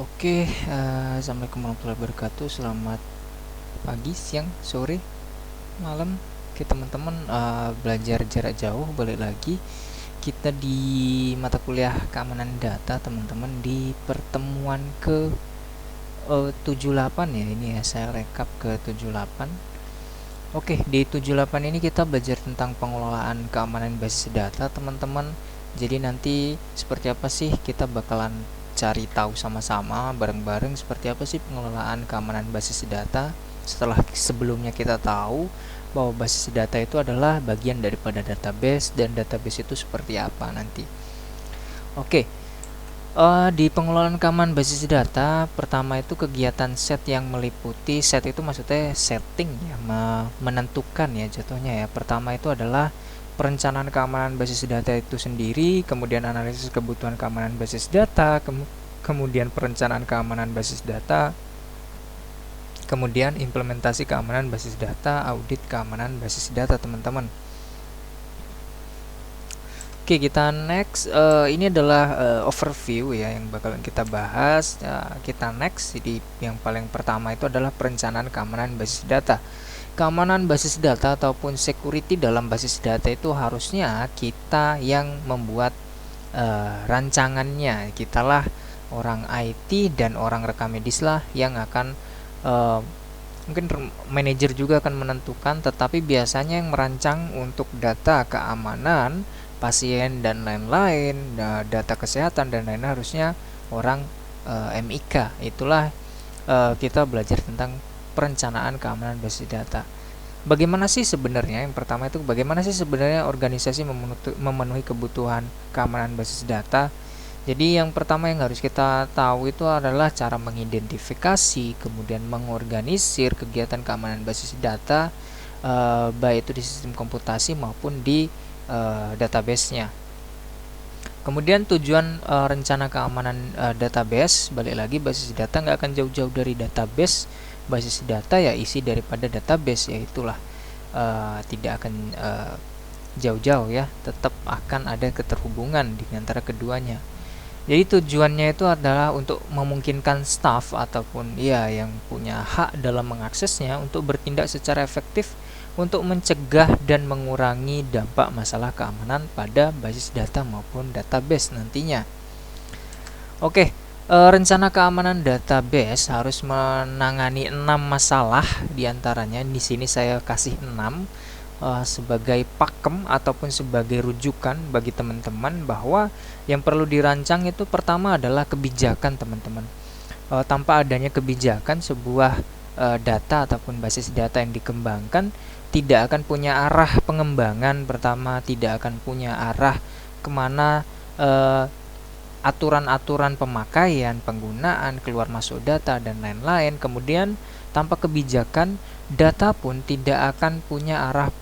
Oke, assalamualaikum warahmatullahi wabarakatuh. Selamat pagi, siang, sore, malam. Oke teman-teman, belajar jarak jauh balik lagi. Kita di mata kuliah keamanan data teman-teman, di pertemuan ke 78 ya. Ini ya, saya rekap ke 78. Oke, di 78 ini kita belajar tentang pengelolaan keamanan basis data teman-teman. Jadi nanti seperti apa sih, kita bakalan cari tahu sama-sama bareng-bareng seperti apa sih pengelolaan keamanan basis data. Setelah sebelumnya kita tahu bahwa basis data itu adalah bagian daripada database, dan database itu seperti apa nanti. Oke, di pengelolaan keamanan basis data, pertama itu kegiatan set yang meliputi, set itu maksudnya setting ya, menentukan ya jatuhnya ya. Pertama itu adalah perencanaan keamanan basis data itu sendiri, kemudian analisis kebutuhan keamanan basis data, kemudian perencanaan keamanan basis data, kemudian implementasi keamanan basis data, audit keamanan basis data teman-teman. Oke, kita next. Ini adalah overview ya yang bakalan kita bahas. Kita next. Jadi yang paling pertama itu adalah perencanaan keamanan basis data. Keamanan basis data ataupun security dalam basis data itu harusnya kita yang membuat rancangannya. Kitalah orang IT dan orang rekam medis lah yang akan mungkin manajer juga akan menentukan, tetapi biasanya yang merancang untuk data keamanan pasien dan lain-lain, data kesehatan dan lain-lain harusnya orang MIK. Itulah kita belajar tentang perencanaan keamanan basis data. Bagaimana sih sebenarnya? Yang pertama itu bagaimana sih sebenarnya organisasi memenuhi kebutuhan keamanan basis data. Jadi yang pertama yang harus kita tahu itu adalah cara mengidentifikasi, kemudian mengorganisir kegiatan keamanan basis data, baik itu di sistem komputasi maupun di database-nya. Kemudian tujuan rencana keamanan database, balik lagi basis data nggak akan jauh-jauh dari database. Basis data ya isi daripada database, yaitulah tidak akan jauh-jauh ya, tetap akan ada keterhubungan di antara keduanya. Jadi tujuannya itu adalah untuk memungkinkan staff ataupun ya yang punya hak dalam mengaksesnya untuk bertindak secara efektif untuk mencegah dan mengurangi dampak masalah keamanan pada basis data maupun database nantinya. Oke, rencana keamanan database harus menangani 6 masalah diantaranya. Di sini saya kasih 6 sebagai pakem ataupun sebagai rujukan bagi teman-teman bahwa yang perlu dirancang itu pertama adalah kebijakan teman-teman. Tanpa adanya kebijakan, sebuah data ataupun basis data yang dikembangkan tidak akan punya arah pengembangan. Pertama, tidak akan punya arah kemana aturan-aturan pemakaian, penggunaan, keluar masuk data dan lain-lain. Kemudian tanpa kebijakan, data pun tidak akan punya arah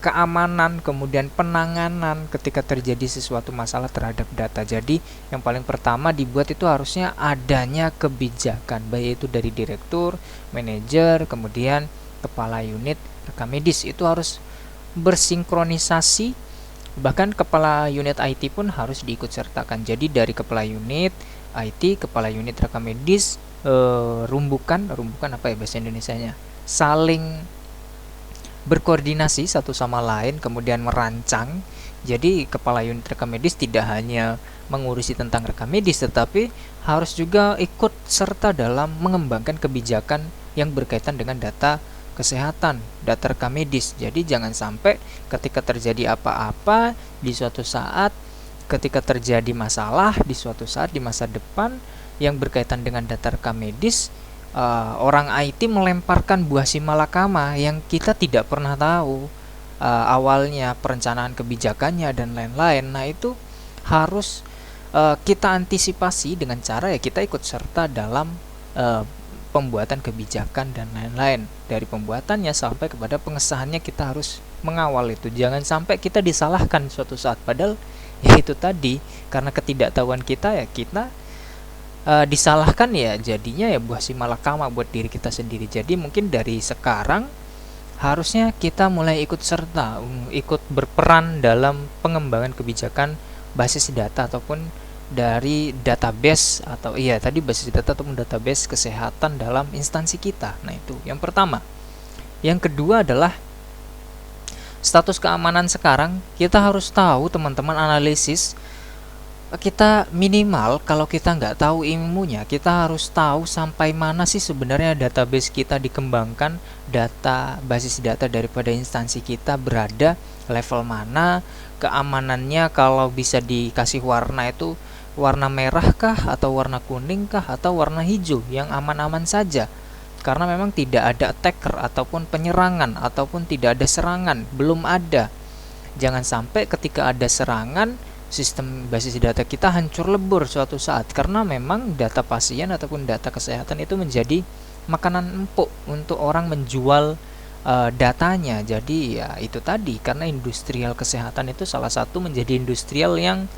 keamanan, kemudian penanganan ketika terjadi sesuatu masalah terhadap data. Jadi yang paling pertama dibuat itu harusnya adanya kebijakan, baik itu dari direktur, manajer, kemudian kepala unit rekam medis. Itu harus bersinkronisasi, bahkan kepala unit IT pun harus diikut sertakan. Jadi dari kepala unit IT, kepala unit rekam medis, rumbukan apa ya bahasa Indonesianya, saling berkoordinasi satu sama lain, kemudian merancang. Jadi kepala unit rekam medis tidak hanya mengurusi tentang rekam medis, tetapi harus juga ikut serta dalam mengembangkan kebijakan yang berkaitan dengan data kesehatan, data rekam medis. Jadi jangan sampai ketika terjadi apa-apa di suatu saat, ketika terjadi masalah di suatu saat di masa depan yang berkaitan dengan data rekam medis, orang IT melemparkan buah simalakama yang kita tidak pernah tahu awalnya perencanaan kebijakannya dan lain-lain. Nah, itu harus kita antisipasi dengan cara ya kita ikut serta dalam pembuatan kebijakan dan lain-lain. Dari pembuatannya sampai kepada pengesahannya kita harus mengawal itu. Jangan sampai kita disalahkan suatu saat, padahal ya itu tadi, karena ketidaktahuan kita ya kita disalahkan, ya jadinya ya buah simalakama buat diri kita sendiri. Jadi mungkin dari sekarang harusnya kita mulai ikut serta, ikut berperan dalam pengembangan kebijakan basis data ataupun dari database atau tadi basis data ataupun database kesehatan dalam instansi kita. Nah, itu yang pertama. Yang kedua adalah status keamanan sekarang. Kita harus tahu, teman-teman, analisis. Kita minimal, kalau kita nggak tahu ilmunya, kita harus tahu sampai mana sih sebenarnya database kita dikembangkan, data basis data daripada instansi kita berada level mana, keamanannya kalau bisa dikasih warna itu warna merah kah atau warna kuning kah atau warna hijau yang aman-aman saja. Karena memang tidak ada attacker ataupun penyerangan ataupun tidak ada serangan, belum ada. Jangan sampai ketika ada serangan sistem basis data kita hancur lebur suatu saat, karena memang data pasien ataupun data kesehatan itu menjadi makanan empuk untuk orang menjual datanya. Jadi ya itu tadi, karena industrial kesehatan itu salah satu menjadi industrial yang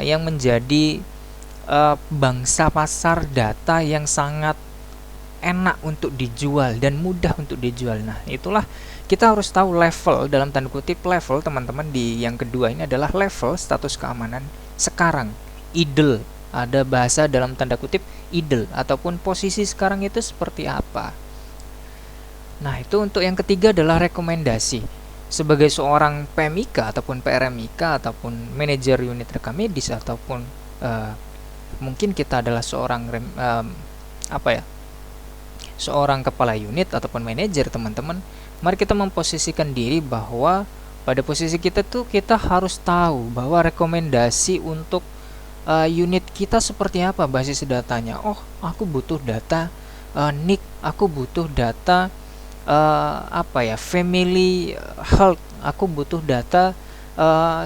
yang menjadi bangsa pasar data yang sangat enak untuk dijual dan mudah untuk dijual. Nah, itulah kita harus tahu level, dalam tanda kutip level, teman-teman, di yang kedua ini adalah level status keamanan sekarang. Ideal, ada bahasa dalam tanda kutip ideal ataupun posisi sekarang itu seperti apa. Nah, itu untuk yang ketiga adalah rekomendasi. Sebagai seorang PMIK ataupun PRMIK ataupun manajer unit rekam medis ataupun mungkin kita adalah seorang seorang kepala unit ataupun manajer, teman-teman, mari kita memposisikan diri bahwa pada posisi kita tuh kita harus tahu bahwa rekomendasi untuk unit kita seperti apa basis datanya. Oh, aku butuh data NIC, aku butuh data family health, aku butuh data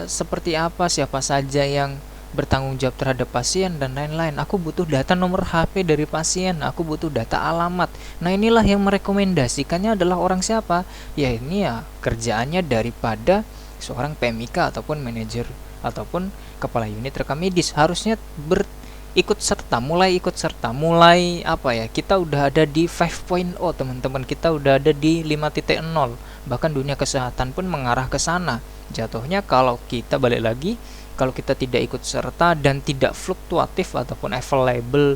seperti apa, siapa saja yang bertanggung jawab terhadap pasien dan lain-lain. Aku butuh data nomor HP dari pasien, aku butuh data alamat. Nah, inilah yang merekomendasikannya adalah orang siapa? Ya, ini ya kerjaannya daripada seorang PMIK ataupun manajer ataupun kepala unit rekam medis. Harusnya ikut serta, mulai kita udah ada di 5.0, teman-teman. Kita udah ada di 5.0. Bahkan dunia kesehatan pun mengarah ke sana. Jatuhnya kalau kita balik lagi, kalau kita tidak ikut serta dan tidak fluktuatif ataupun available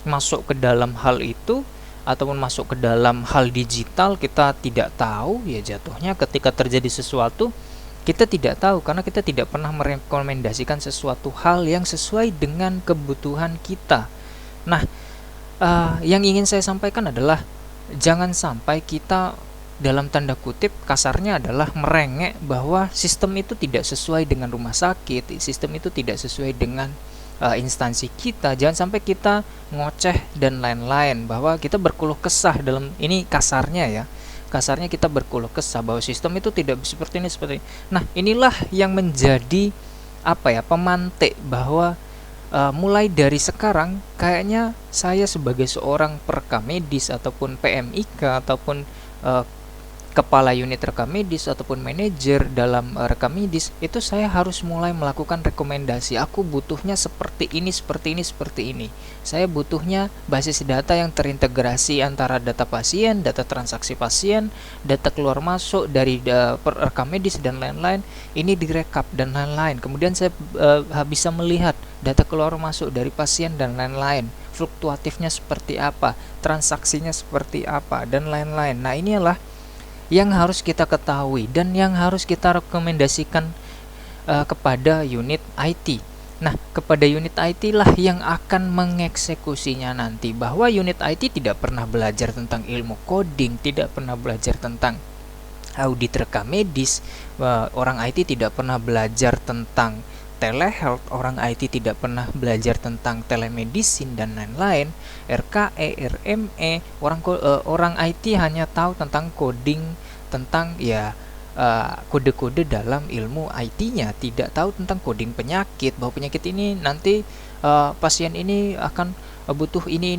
masuk ke dalam hal itu ataupun masuk ke dalam hal digital, kita tidak tahu, ya jatuhnya ketika terjadi sesuatu kita tidak tahu karena kita tidak pernah merekomendasikan sesuatu hal yang sesuai dengan kebutuhan kita. Nah, yang ingin saya sampaikan adalah jangan sampai kita dalam tanda kutip kasarnya adalah merengek bahwa sistem itu tidak sesuai dengan rumah sakit, sistem itu tidak sesuai dengan instansi kita. Jangan sampai kita ngoceh dan lain-lain, bahwa kita berkeluh kesah dalam ini, kasarnya kita berkeluh kesah bahwa sistem itu tidak seperti ini, seperti ini. Nah, inilah yang menjadi pemantik bahwa mulai dari sekarang kayaknya saya sebagai seorang perekam medis ataupun PMIK ataupun kepala unit rekam medis ataupun manajer dalam rekam medis, itu saya harus mulai melakukan rekomendasi. Aku butuhnya seperti ini. Saya butuhnya basis data yang terintegrasi antara data pasien, data transaksi pasien, data keluar masuk dari rekam medis dan lain-lain. Ini direkap dan lain-lain. Kemudian saya bisa melihat data keluar masuk dari pasien dan lain-lain. Fluktuatifnya seperti apa, transaksinya seperti apa, dan lain-lain. Nah, inilah yang harus kita ketahui dan yang harus kita rekomendasikan kepada unit IT. Nah, kepada unit IT lah yang akan mengeksekusinya nanti, bahwa unit IT tidak pernah belajar tentang ilmu coding, tidak pernah belajar tentang audit rekam medis, orang IT tidak pernah belajar tentang telehealth, orang IT tidak pernah belajar tentang telemedicine dan lain-lain, RKE, RME, orang IT hanya tahu tentang coding, tentang kode-kode dalam ilmu IT-nya, tidak tahu tentang coding penyakit, bahwa penyakit ini nanti pasien ini akan butuh ini.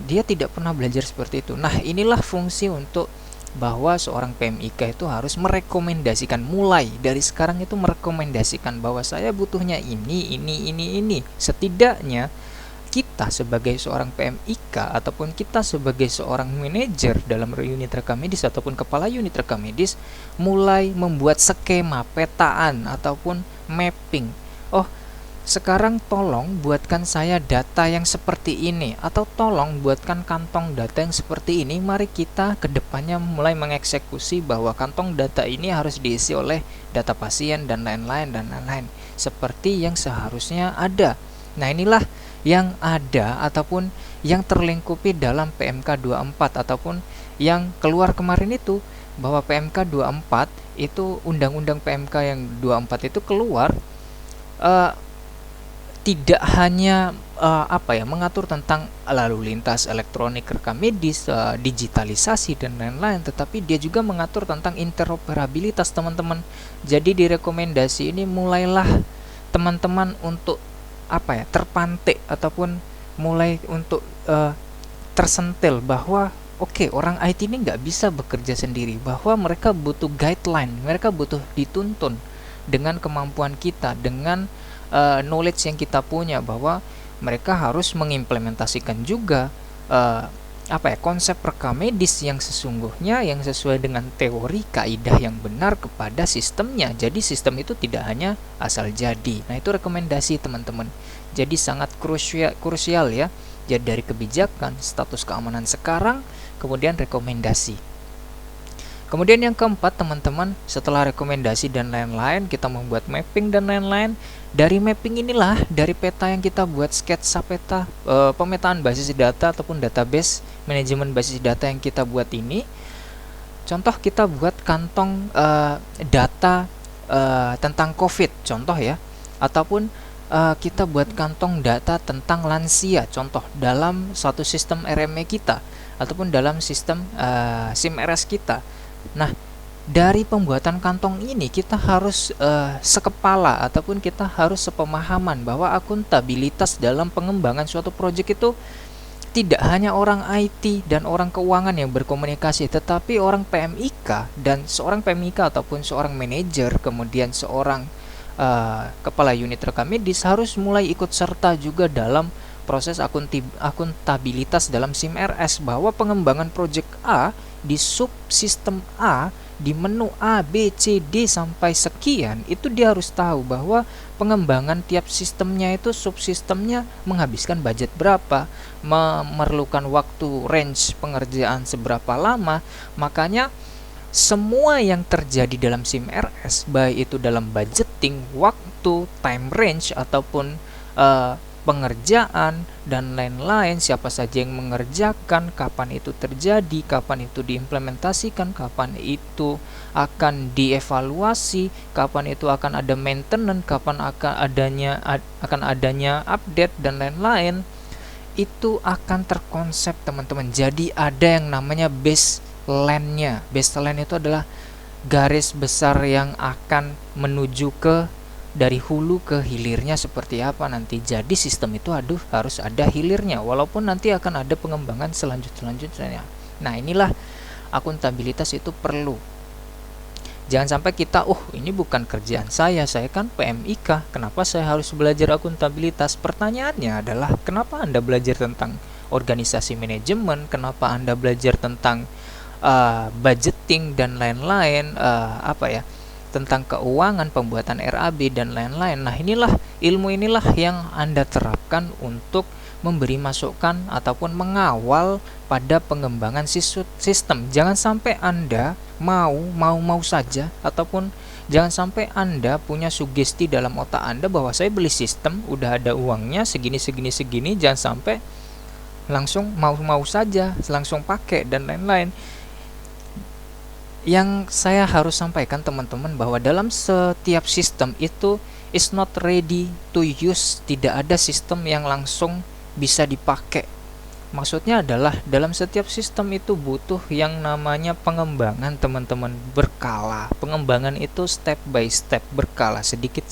Dia tidak pernah belajar seperti itu. Nah, inilah fungsi untuk bahwa seorang PMIK itu harus merekomendasikan, mulai dari sekarang itu merekomendasikan bahwa saya butuhnya ini. Setidaknya kita sebagai seorang PMIK ataupun kita sebagai seorang manajer dalam unit rekam medis ataupun kepala unit rekam medis mulai membuat skema petaan ataupun mapping oh sekarang tolong buatkan saya data yang seperti ini, atau tolong buatkan kantong data yang seperti ini. Mari kita kedepannya mulai mengeksekusi bahwa kantong data ini harus diisi oleh data pasien dan lain-lain seperti yang seharusnya ada. Nah, inilah yang ada ataupun yang terlingkupi dalam PMK 24 ataupun yang keluar kemarin itu, bahwa PMK 24 itu, undang-undang PMK yang 24 itu keluar eh, tidak hanya mengatur tentang lalu lintas elektronik rekam medis, digitalisasi dan lain-lain, tetapi dia juga mengatur tentang interoperabilitas, teman-teman. Jadi di rekomendasi ini mulailah teman-teman untuk terpantik ataupun mulai untuk tersentil bahwa oke, orang IT ini nggak bisa bekerja sendiri, bahwa mereka butuh guideline, mereka butuh dituntun dengan kemampuan kita, dengan knowledge yang kita punya, bahwa mereka harus mengimplementasikan juga konsep rekam medis yang sesungguhnya, yang sesuai dengan teori kaidah yang benar kepada sistemnya. Jadi sistem itu tidak hanya asal jadi. Nah, itu rekomendasi teman-teman. Jadi sangat krusial ya. Jadi dari kebijakan, status keamanan sekarang, kemudian rekomendasi. Kemudian yang keempat, teman-teman, setelah rekomendasi dan lain-lain, kita membuat mapping dan lain-lain. Dari mapping inilah, dari peta yang kita buat, sketsa peta pemetaan basis data ataupun database manajemen basis data yang kita buat ini. Contoh, kita buat kantong data tentang COVID, contoh ya. Ataupun kita buat kantong data tentang lansia, contoh, dalam suatu sistem RME kita ataupun dalam sistem SIM-RS kita. Nah, dari pembuatan kantong ini kita harus sekepala ataupun kita harus sepemahaman bahwa akuntabilitas dalam pengembangan suatu proyek itu tidak hanya orang IT dan orang keuangan yang berkomunikasi, tetapi orang PMIK, dan seorang PMIK ataupun seorang manajer, kemudian seorang kepala unit rekam medis harus mulai ikut serta juga dalam proses akuntabilitas dalam SIM-RS, bahwa pengembangan proyek A di subsistem A, di menu A, B, C, D sampai sekian, itu dia harus tahu bahwa pengembangan tiap sistemnya itu, subsistemnya menghabiskan budget berapa, memerlukan waktu range pengerjaan seberapa lama. Makanya semua yang terjadi dalam SIM-RS, baik itu dalam budgeting, waktu, time range, ataupun pengerjaan dan lain-lain, siapa saja yang mengerjakan, kapan itu terjadi, kapan itu diimplementasikan, kapan itu akan dievaluasi, kapan itu akan ada maintenance, kapan akan adanya update dan lain-lain, itu akan terkonsep, teman-teman. Jadi ada yang namanya baseline-nya. Baseline itu adalah garis besar yang akan menuju ke dari hulu ke hilirnya seperti apa nanti. Jadi sistem itu harus ada hilirnya, walaupun nanti akan ada pengembangan selanjutnya. Nah, inilah akuntabilitas itu perlu. Jangan sampai kita, ini bukan kerjaan saya kan PMIK, kenapa saya harus belajar akuntabilitas? Pertanyaannya adalah, kenapa Anda belajar tentang organisasi manajemen, kenapa Anda belajar tentang budgeting dan lain-lain, tentang keuangan, pembuatan RAB dan lain-lain. Nah, ilmu inilah yang Anda terapkan untuk memberi masukan ataupun mengawal pada pengembangan sistem. Jangan sampai Anda mau saja, ataupun jangan sampai Anda punya sugesti dalam otak Anda bahwa saya beli sistem, udah ada uangnya segini, jangan sampai langsung mau saja, langsung pakai dan lain-lain. Yang saya harus sampaikan, teman-teman, bahwa dalam setiap sistem itu is not ready to use. Tidak ada sistem yang langsung bisa dipakai. Maksudnya adalah dalam setiap sistem itu butuh yang namanya pengembangan, teman-teman, berkala. Pengembangan itu step by step, berkala, sedikit.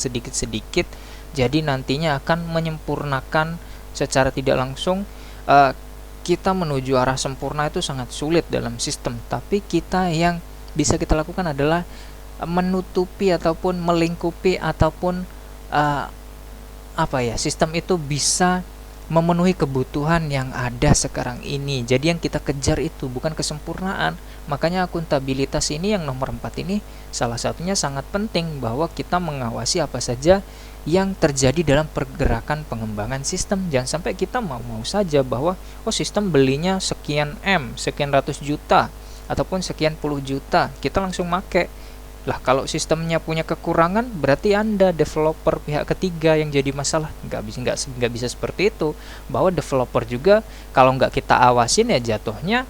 Jadi nantinya akan menyempurnakan secara tidak langsung. Kita menuju arah sempurna itu sangat sulit dalam sistem, tapi kita yang bisa kita lakukan adalah menutupi ataupun melingkupi ataupun sistem itu bisa memenuhi kebutuhan yang ada sekarang ini. Jadi yang kita kejar itu bukan kesempurnaan, Makanya akuntabilitas ini yang nomor 4 ini salah satunya sangat penting, bahwa kita mengawasi apa saja yang terjadi dalam pergerakan pengembangan sistem. Jangan sampai kita mau-mau saja bahwa sistem belinya sekian sekian ratus juta ataupun sekian puluh juta, kita langsung make. Lah kalau sistemnya punya kekurangan, berarti Anda developer pihak ketiga yang jadi masalah. Nggak bisa seperti itu. Bahwa developer juga kalau nggak kita awasin ya jatuhnya,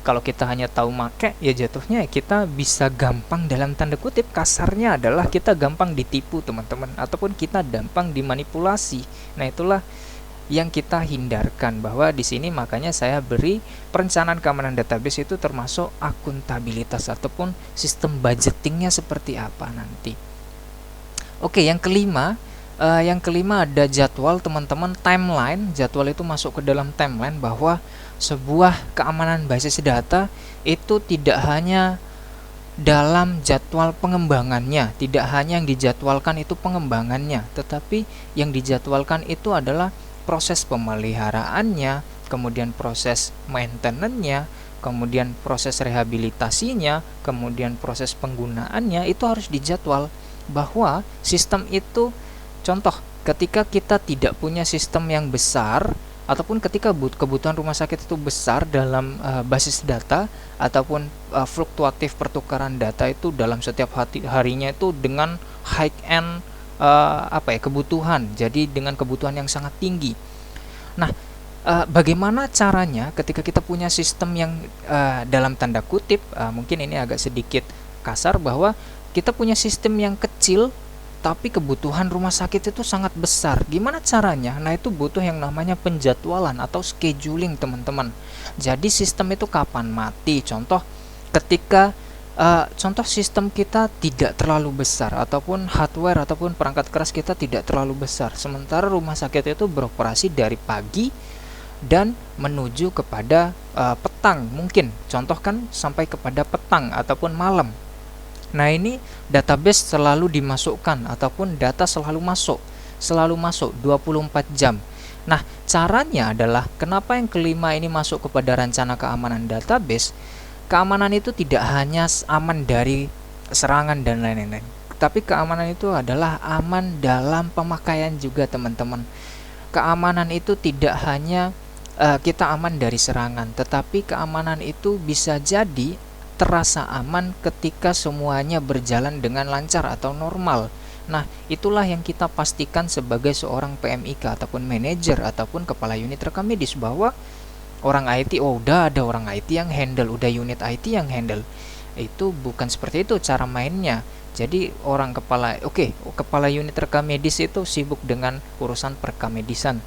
kalau kita hanya tahu make ya jatuhnya kita bisa gampang, dalam tanda kutip kasarnya adalah kita gampang ditipu teman-teman, ataupun kita gampang dimanipulasi. Nah itulah yang kita hindarkan, bahwa di sini makanya saya beri perencanaan keamanan database itu termasuk akuntabilitas ataupun sistem budgetingnya seperti apa nanti. Oke, yang kelima ada jadwal teman-teman, timeline. Jadwal itu masuk ke dalam timeline, bahwa sebuah keamanan basis data itu tidak hanya dalam jadwal pengembangannya, tidak hanya yang dijadwalkan itu pengembangannya, tetapi yang dijadwalkan itu adalah proses pemeliharaannya, kemudian proses maintenance-nya, kemudian proses rehabilitasinya, kemudian proses penggunaannya, itu harus dijadwal. Bahwa sistem itu, contoh, ketika kita tidak punya sistem yang besar, ataupun ketika kebutuhan rumah sakit itu besar dalam basis data, ataupun fluktuatif pertukaran data itu dalam setiap harinya itu dengan high end kebutuhan, jadi dengan kebutuhan yang sangat tinggi. Nah, bagaimana caranya ketika kita punya sistem yang dalam tanda kutip mungkin ini agak sedikit kasar, bahwa kita punya sistem yang kecil tapi kebutuhan rumah sakit itu sangat besar. Gimana caranya? Nah, itu butuh yang namanya penjadwalan atau scheduling, teman-teman. Jadi sistem itu kapan mati? Contoh, ketika contoh sistem kita tidak terlalu besar, ataupun hardware ataupun perangkat keras kita tidak terlalu besar, sementara rumah sakit itu beroperasi dari pagi dan menuju kepada petang, mungkin contoh kan sampai kepada petang ataupun malam. Nah, ini database selalu dimasukkan, ataupun data selalu masuk 24 jam. Nah, caranya adalah, kenapa yang kelima ini masuk kepada rencana keamanan database? Keamanan itu tidak hanya aman dari serangan dan lain-lain, tapi keamanan itu adalah aman dalam pemakaian juga, teman-teman. Keamanan itu tidak hanya kita aman dari serangan, tetapi keamanan itu bisa jadi terasa aman ketika semuanya berjalan dengan lancar atau normal. Nah, itulah yang kita pastikan sebagai seorang PMIK ataupun manajer ataupun kepala unit rekam medis, bahwa orang IT, udah ada orang IT yang handle, udah unit IT yang handle. Itu bukan seperti itu cara mainnya. Jadi kepala unit rekam medis itu sibuk dengan urusan perkamedisan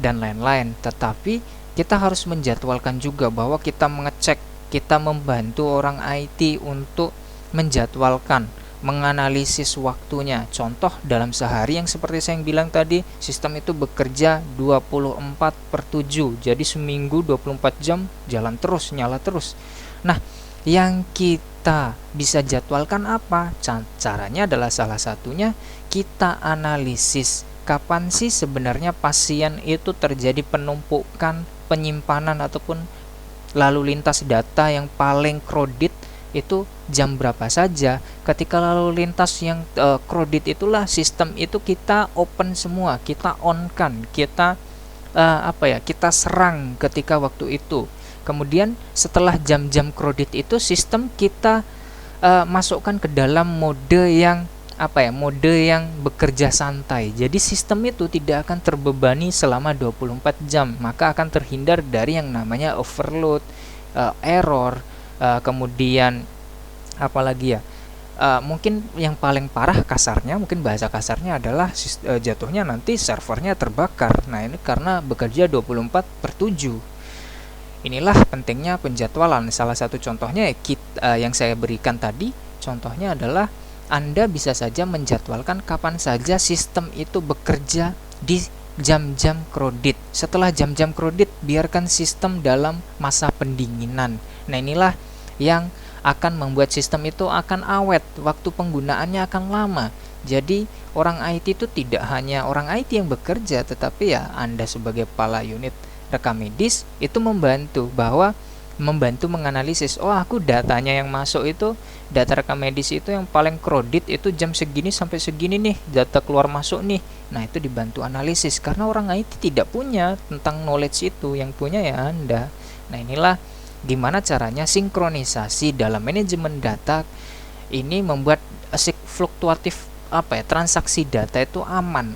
dan lain-lain, tetapi kita harus menjadwalkan juga, bahwa kita mengecek, kita membantu orang IT untuk menjadwalkan, menganalisis waktunya. Contoh, dalam sehari yang seperti saya bilang tadi, sistem itu bekerja 24/7. Jadi seminggu 24 jam jalan terus, nyala terus. Nah, yang kita bisa jadwalkan apa? Caranya adalah salah satunya kita analisis kapan sih sebenarnya pasien itu terjadi penumpukan, penyimpanan ataupun lalu lintas data yang paling kredit itu jam berapa saja. Ketika lalu lintas yang kredit itulah sistem itu kita open semua, kita on kan, kita kita serang ketika waktu itu. Kemudian setelah jam-jam kredit itu sistem kita masukkan ke dalam mode yang mode yang bekerja santai. Jadi sistem itu tidak akan terbebani selama 24 jam, maka akan terhindar dari yang namanya overload, error, kemudian apalagi ya, mungkin yang paling parah kasarnya, mungkin bahasa kasarnya adalah jatuhnya nanti servernya terbakar. Nah, ini karena bekerja 24/7. Inilah pentingnya penjadwalan. Salah satu contohnya yang saya berikan tadi, contohnya adalah Anda bisa saja menjadwalkan kapan saja sistem itu bekerja di jam-jam kredit. Setelah jam-jam kredit, biarkan sistem dalam masa pendinginan. Nah, inilah yang akan membuat sistem itu akan awet, waktu penggunaannya akan lama. Jadi orang IT itu tidak hanya orang IT yang bekerja, tetapi ya Anda sebagai kepala unit rekam medis itu membantu, bahwa membantu menganalisis, oh aku datanya yang masuk itu, data rekam medis itu yang paling kredit itu jam segini sampai segini nih, data keluar masuk nih. Nah itu dibantu analisis, karena orang IT tidak punya tentang knowledge itu, yang punya ya Anda. Nah inilah gimana caranya sinkronisasi dalam manajemen data ini membuat fluktuatif transaksi data itu aman,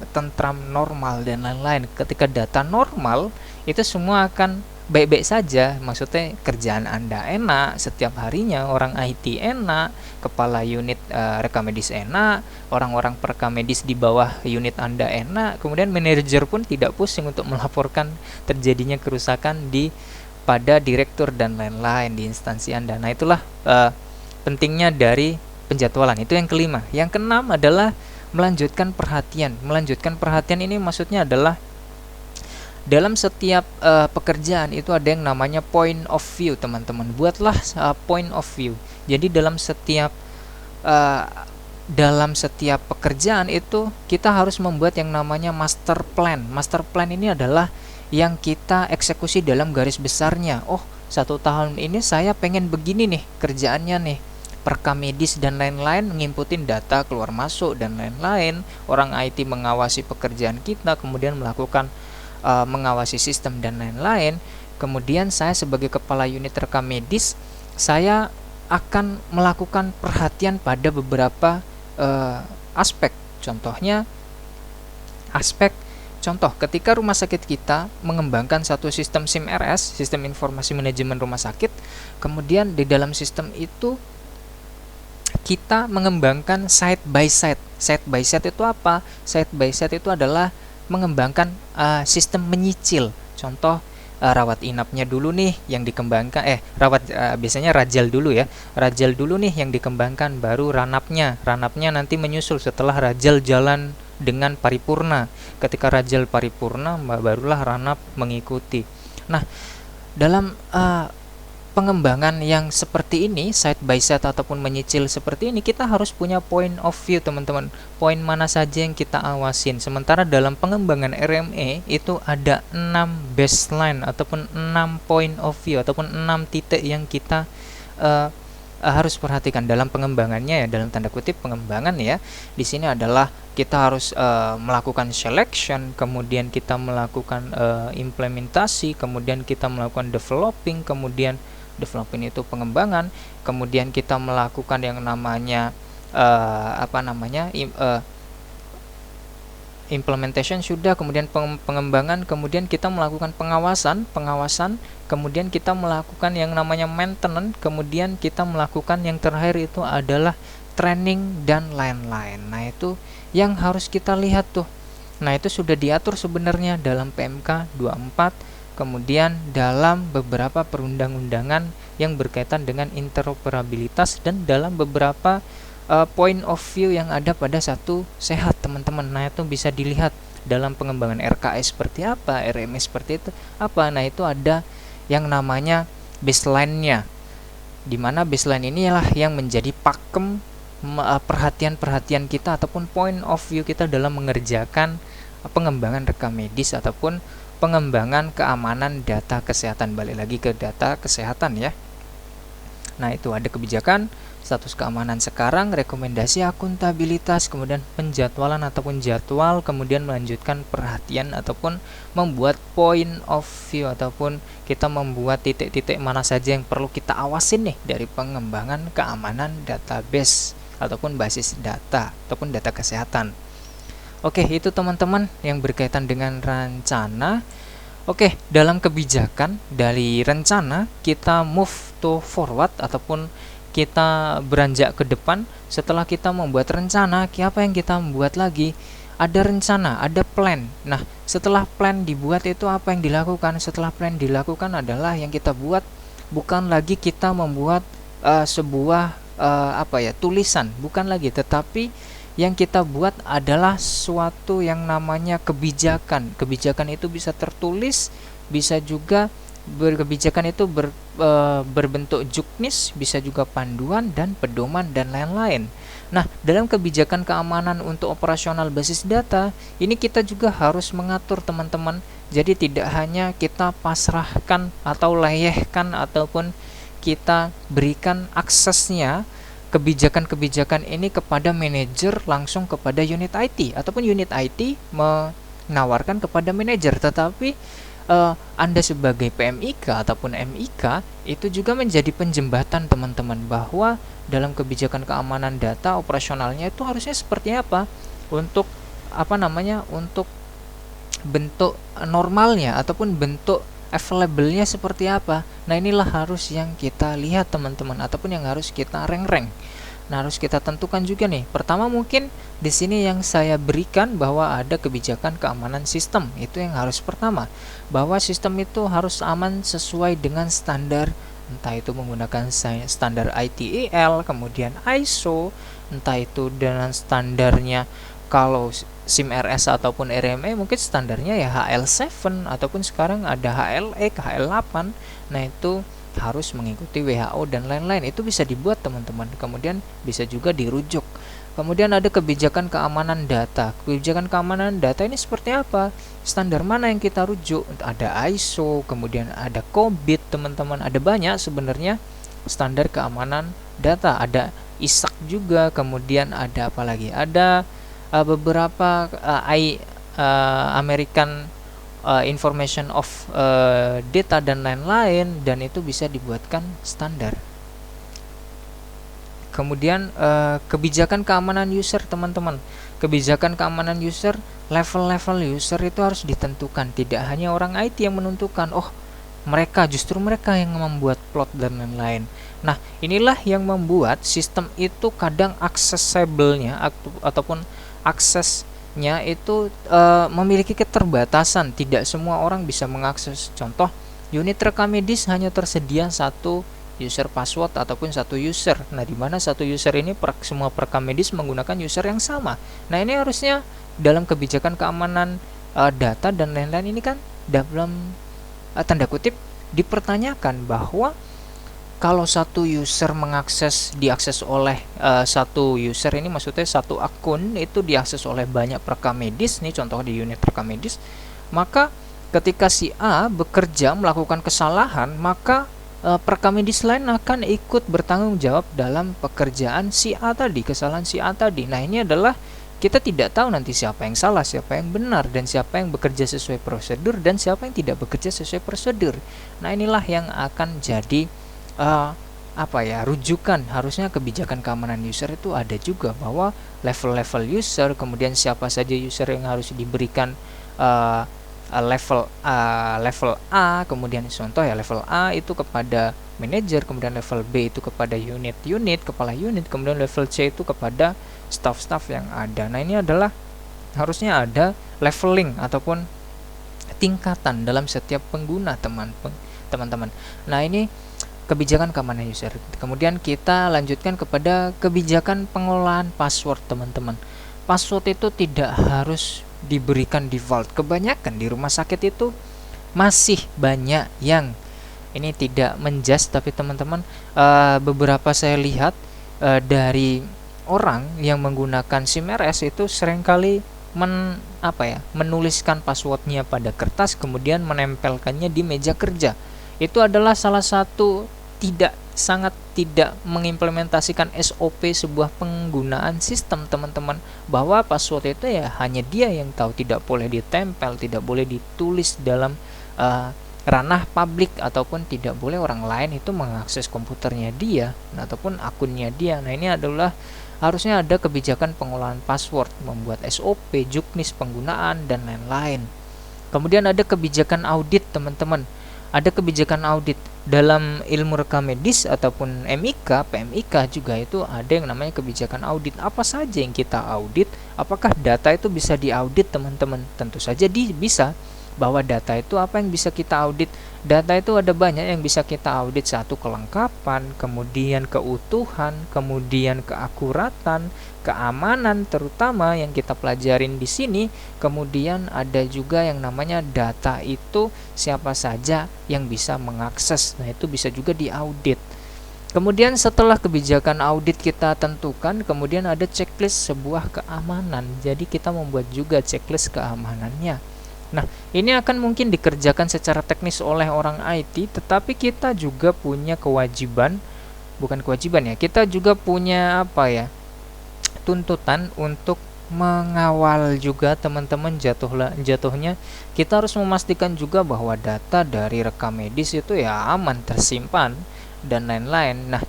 tentram, normal dan lain-lain. Ketika data normal, itu semua akan baik-baik saja. Maksudnya kerjaan Anda enak setiap harinya, orang IT enak, kepala unit rekam medis enak, orang-orang perekam medis di bawah unit Anda enak, kemudian manajer pun tidak pusing untuk melaporkan terjadinya kerusakan pada direktur dan lain-lain di instansi Anda. Nah itulah pentingnya dari penjadwalan. Itu yang kelima. Yang keenam adalah melanjutkan perhatian. Melanjutkan perhatian ini maksudnya adalah dalam setiap pekerjaan itu ada yang namanya point of view, teman-teman. Buatlah point of view. Jadi dalam setiap pekerjaan itu kita harus membuat yang namanya master plan. Master plan ini adalah yang kita eksekusi dalam garis besarnya. Oh, 1 tahun ini saya pengen begini nih kerjaannya nih, perekam medis dan lain-lain, nginputin data keluar masuk dan lain-lain. Orang IT mengawasi pekerjaan kita, kemudian mengawasi sistem dan lain-lain. Kemudian saya sebagai kepala unit rekam medis, saya akan melakukan perhatian pada beberapa aspek. Contoh, ketika rumah sakit kita mengembangkan satu sistem SIMRS, sistem informasi manajemen rumah sakit, kemudian di dalam sistem itu kita mengembangkan side by side. Side by side itu apa? Side by side itu adalah mengembangkan sistem menyicil. Contoh, rawat inapnya dulu nih yang dikembangkan, biasanya rajal dulu ya. Rajal dulu nih yang dikembangkan, baru ranapnya. Ranapnya nanti menyusul setelah rajal jalan dengan paripurna. Ketika rajal paripurna, barulah ranap mengikuti. Nah, dalam pengembangan yang seperti ini, side by side ataupun menyicil seperti ini, kita harus punya point of view, teman-teman. Poin mana saja yang kita awasin. Sementara dalam pengembangan RME itu ada 6 baseline ataupun 6 point of view ataupun 6 titik yang kita harus perhatikan dalam pengembangannya ya, dalam tanda kutip pengembangan ya. Di sini adalah kita harus melakukan selection, kemudian kita melakukan implementasi, kemudian kita melakukan developing itu pengembangan, kemudian kita melakukan yang namanya implementation sudah, kemudian pengembangan, kemudian kita melakukan pengawasan, kemudian kita melakukan yang namanya maintenance, kemudian kita melakukan yang terakhir itu adalah training dan lain-lain. Nah, itu yang harus kita lihat tuh. Nah, itu sudah diatur sebenarnya dalam PMK 24, kemudian dalam beberapa perundang-undangan yang berkaitan dengan interoperabilitas dan dalam beberapa point of view yang ada pada satu sehat, teman-teman. Nah, itu bisa dilihat dalam pengembangan RKS seperti apa, RMS seperti itu apa. Nah, itu ada yang namanya baseline-nya, dimana baseline inilah yang menjadi pakem perhatian kita ataupun point of view kita dalam mengerjakan pengembangan rekam medis ataupun pengembangan keamanan data kesehatan. Balik lagi ke data kesehatan ya. Nah, itu ada kebijakan, status keamanan sekarang, rekomendasi akuntabilitas, kemudian penjadwalan ataupun jadwal, kemudian melanjutkan perhatian ataupun membuat point of view ataupun kita membuat titik-titik mana saja yang perlu kita awasin nih dari pengembangan keamanan database ataupun basis data ataupun data kesehatan. Oke, itu teman-teman yang berkaitan dengan rencana. Oke, dalam kebijakan dari rencana kita move to forward ataupun kita beranjak ke depan. Setelah kita membuat rencana, apa yang kita membuat lagi? Ada rencana, ada plan. Nah, setelah plan dibuat itu apa yang dilakukan? Setelah plan dilakukan adalah yang kita buat bukan lagi kita membuat sebuah tulisan, bukan lagi, tetapi yang kita buat adalah suatu yang namanya kebijakan. Kebijakan itu bisa tertulis, bisa juga kebijakan itu berbentuk juknis, bisa juga panduan dan pedoman dan lain-lain. Nah, dalam kebijakan keamanan untuk operasional basis data, ini kita juga harus mengatur teman-teman Jadi tidak hanya kita pasrahkan atau layehkan ataupun kita berikan aksesnya kebijakan-kebijakan ini kepada manajer langsung kepada unit IT, ataupun unit IT menawarkan kepada manajer, tetapi Anda sebagai PMIK ataupun MIK itu juga menjadi penjembatan teman-teman, bahwa dalam kebijakan keamanan data operasionalnya itu harusnya seperti apa, untuk untuk bentuk normalnya ataupun bentuk available-nya seperti apa. Nah, inilah harus yang kita lihat teman-teman, ataupun yang harus kita rank-rank. Nah, harus kita tentukan juga nih. Pertama, mungkin di sini yang saya berikan bahwa ada kebijakan keamanan sistem. Itu yang harus pertama, bahwa sistem itu harus aman sesuai dengan standar, entah itu menggunakan standar ITIL, kemudian ISO, entah itu dengan standarnya. Kalau SIM-RS ataupun RMA mungkin standarnya ya HL7, ataupun sekarang ada HLE, HL8. Nah, itu harus mengikuti WHO dan lain-lain. Itu bisa dibuat teman-teman, kemudian bisa juga dirujuk. Kemudian ada kebijakan keamanan data. Kebijakan keamanan data ini seperti apa? Standar mana yang kita rujuk? Ada ISO, kemudian ada COBIT teman-teman. Ada banyak sebenarnya standar keamanan data. Ada ISAC juga, kemudian ada apa lagi? Ada beberapa American Information of Data dan lain-lain, dan itu bisa dibuatkan standar. Kemudian kebijakan keamanan user teman-teman. Kebijakan keamanan user, level-level user itu harus ditentukan. Tidak hanya orang IT yang menentukan, justru mereka yang membuat plot dan lain-lain. Nah, inilah yang membuat sistem itu kadang accessible-nya ataupun aksesnya itu memiliki keterbatasan. Tidak semua orang bisa mengakses. Contoh, unit rekam medis hanya tersedia satu user password ataupun satu user. Nah, di mana satu user ini semua perekam medis menggunakan user yang sama. Nah, ini harusnya dalam kebijakan keamanan data dan lain-lain ini kan dalam tanda kutip dipertanyakan, bahwa kalau satu user diakses oleh satu user ini, maksudnya satu akun itu diakses oleh banyak perekam medis, nih contoh di unit rekam medis, maka ketika si A bekerja melakukan kesalahan, maka perekam medis lain akan ikut bertanggung jawab dalam pekerjaan si A tadi, kesalahan si A tadi. Nah, ini adalah kita tidak tahu nanti siapa yang salah, siapa yang benar, dan siapa yang bekerja sesuai prosedur dan siapa yang tidak bekerja sesuai prosedur. Nah, inilah yang akan jadi rujukan. Harusnya kebijakan keamanan user itu ada juga, bahwa level-level user, kemudian siapa saja user yang harus diberikan level A, kemudian contoh ya level A itu kepada manajer, kemudian level B itu kepada unit kepala unit, kemudian level C itu kepada staff-staff yang ada. Nah, ini adalah harusnya ada leveling ataupun tingkatan dalam setiap pengguna teman-teman. Nah, ini kebijakan keamanan user. Kemudian kita lanjutkan kepada kebijakan pengelolaan password teman-teman. Password itu tidak harus diberikan default. Kebanyakan di rumah sakit itu masih banyak yang ini tidak menjudge, tapi teman-teman beberapa saya lihat dari orang yang menggunakan SIM-RS itu seringkali menuliskan passwordnya pada kertas, kemudian menempelkannya di meja kerja. Itu adalah salah satu sangat tidak mengimplementasikan SOP sebuah penggunaan sistem teman-teman, bahwa password itu ya hanya dia yang tahu, tidak boleh ditempel, tidak boleh ditulis dalam ranah publik, ataupun tidak boleh orang lain itu mengakses komputernya dia ataupun akunnya dia. Nah, ini adalah harusnya ada kebijakan pengelolaan password, membuat SOP, juknis penggunaan dan lain-lain. Kemudian ada kebijakan audit teman-teman. Ada kebijakan audit dalam ilmu rekam medis ataupun MIK, PMIK juga itu ada yang namanya kebijakan audit. Apa saja yang kita audit? Apakah data itu bisa diaudit teman-teman? Tentu saja bisa. Bahwa data itu apa yang bisa kita audit? Data itu ada banyak yang bisa kita audit. Satu, kelengkapan, kemudian keutuhan, kemudian keakuratan, keamanan terutama yang kita pelajarin di sini. Kemudian ada juga yang namanya data itu siapa saja yang bisa mengakses. Nah, itu bisa juga diaudit. Kemudian setelah kebijakan audit kita tentukan, kemudian ada checklist sebuah keamanan. Jadi kita membuat juga checklist keamanannya. Nah, ini akan mungkin dikerjakan secara teknis oleh orang IT, tetapi kita juga punya kewajiban, bukan kewajiban ya, kita juga punya apa ya, tuntutan untuk mengawal juga teman-teman. Jatuhnya kita harus memastikan juga bahwa data dari rekam medis itu ya aman tersimpan dan lain-lain. Nah,